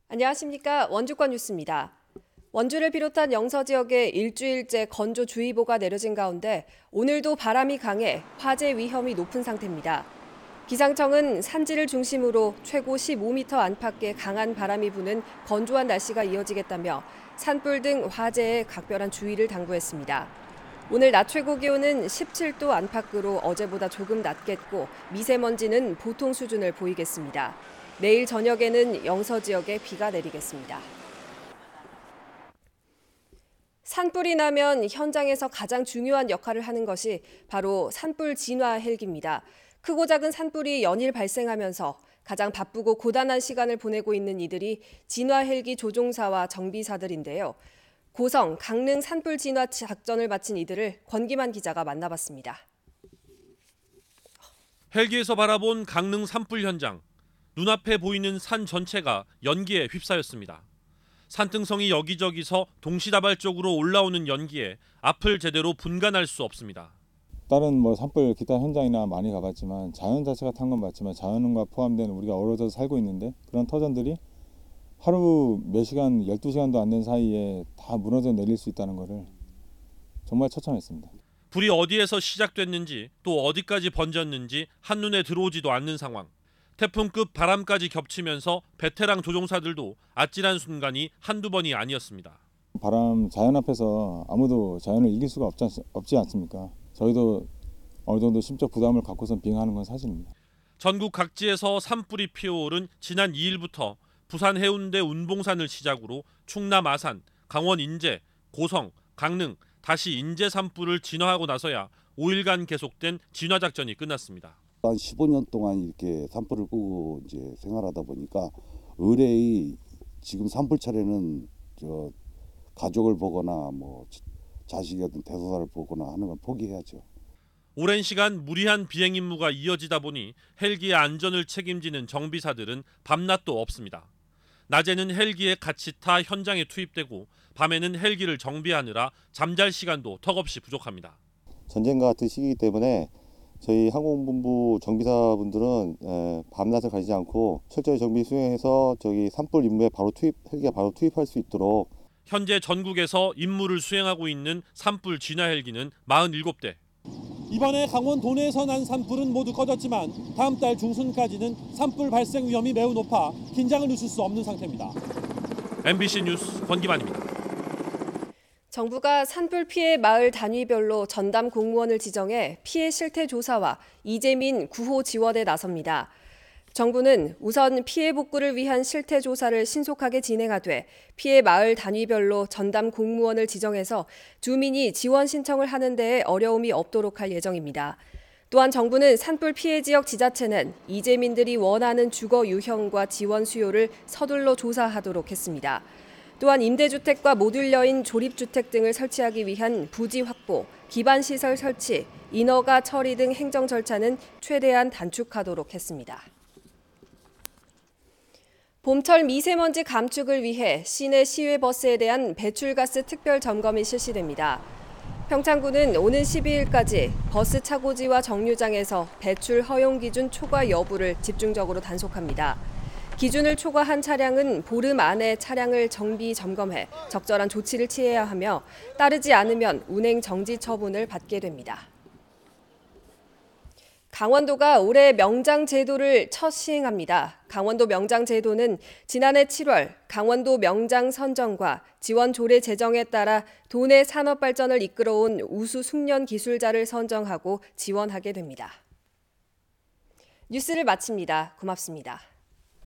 안녕하십니까. 원주권 뉴스입니다. 원주를 비롯한 영서 지역에 일주일째 건조주의보가 내려진 가운데 오늘도 바람이 강해 화재 위험이 높은 상태입니다. 기상청은 산지를 중심으로 최고 15m 안팎의 강한 바람이 부는 건조한 날씨가 이어지겠다며 산불 등 화재에 각별한 주의를 당부했습니다. 오늘 낮 최고 기온은 17도 안팎으로 어제보다 조금 낮겠고 미세먼지는 보통 수준을 보이겠습니다. 내일 저녁에는 영서 지역에 비가 내리겠습니다. 산불이 나면 현장에서 가장 중요한 역할을 하는 것이 바로 산불 진화 헬기입니다. 크고 작은 산불이 연일 발생하면서 가장 바쁘고 고단한 시간을 보내고 있는 이들이 진화 헬기 조종사와 정비사들인데요. 고성, 강릉 산불 진화 작전을 마친 이들을 권기만 기자가 만나봤습니다. 헬기에서 바라본 강릉 산불 현장. 눈앞에 보이는 산 전체가 연기에 휩싸였습니다. 산등성이 여기저기서 동시다발적으로 올라오는 연기에 앞을 제대로 분간할 수 없습니다. 다른 산불 기타 현장이나 많이 가봤지만 자연 자체가 탄 건 맞지만 자연과 포함된 우리가 어우러져서 살고 있는데 그런 터전들이 하루 몇 시간, 12시간도 안 된 사이에 다 무너져 내릴 수 있다는 것을 정말 처참했습니다. 불이 어디에서 시작됐는지 또 어디까지 번졌는지 한눈에 들어오지도 않는 상황. 태풍급 바람까지 겹치면서 베테랑 조종사들도 아찔한 순간이 한두 번이 아니었습니다. 바람, 자연 앞에서 아무도 자연을 이길 수가 없지 않습니까? 저희도 어느 정도 심적 부담을 갖고선 비행하는 건 사실입니다. 전국 각지에서 산불이 피어오른 지난 2일부터 부산 해운대 운봉산을 시작으로 충남 아산, 강원 인제, 고성, 강릉, 다시 인제 산불을 진화하고 나서야 5일간 계속된 진화 작전이 끝났습니다. 한 15년 동안 이렇게 산불을 끄고 이제 생활하다 보니까 의뢰의 지금 산불 차례는 가족을 보거나 자식이든 대소사를 보거나 하는 건 포기해야죠. 오랜 시간 무리한 비행 임무가 이어지다 보니 헬기의 안전을 책임지는 정비사들은 밤낮도 없습니다. 낮에는 헬기에 같이 타 현장에 투입되고 밤에는 헬기를 정비하느라 잠잘 시간도 턱없이 부족합니다. 전쟁과 같은 시기이기 때문에 저희 항공본부 정비사분들은 밤낮을 가리지 않고 철저히 정비 수행해서 산불 임무에 헬기가 바로 투입할 수 있도록. 현재 전국에서 임무를 수행하고 있는 산불 진화 헬기는 47대. 이번에 강원 도내에서 난 산불은 모두 꺼졌지만 다음 달 중순까지는 산불 발생 위험이 매우 높아 긴장을 늦출 수 없는 상태입니다. MBC 뉴스 권기만입니다. 정부가 산불 피해 마을 단위별로 전담 공무원을 지정해 피해 실태 조사와 이재민 구호 지원에 나섭니다. 정부는 우선 피해 복구를 위한 실태 조사를 신속하게 진행하되 피해 마을 단위별로 전담 공무원을 지정해서 주민이 지원 신청을 하는 데에 어려움이 없도록 할 예정입니다. 또한 정부는 산불 피해 지역 지자체는 이재민들이 원하는 주거 유형과 지원 수요를 서둘러 조사하도록 했습니다. 또한 임대주택과 모듈러인 조립주택 등을 설치하기 위한 부지 확보, 기반시설 설치, 인허가 처리 등 행정 절차는 최대한 단축하도록 했습니다. 봄철 미세먼지 감축을 위해 시내 시외버스에 대한 배출가스 특별 점검이 실시됩니다. 평창구는 오는 12일까지 버스 차고지와 정류장에서 배출 허용 기준 초과 여부를 집중적으로 단속합니다. 기준을 초과한 차량은 보름 안에 차량을 정비 점검해 적절한 조치를 취해야 하며 따르지 않으면 운행 정지 처분을 받게 됩니다. 강원도가 올해 명장 제도를 첫 시행합니다. 강원도 명장 제도는 지난해 7월 강원도 명장 선정과 지원 조례 제정에 따라 도내 산업 발전을 이끌어온 우수 숙련 기술자를 선정하고 지원하게 됩니다. 뉴스를 마칩니다. 고맙습니다.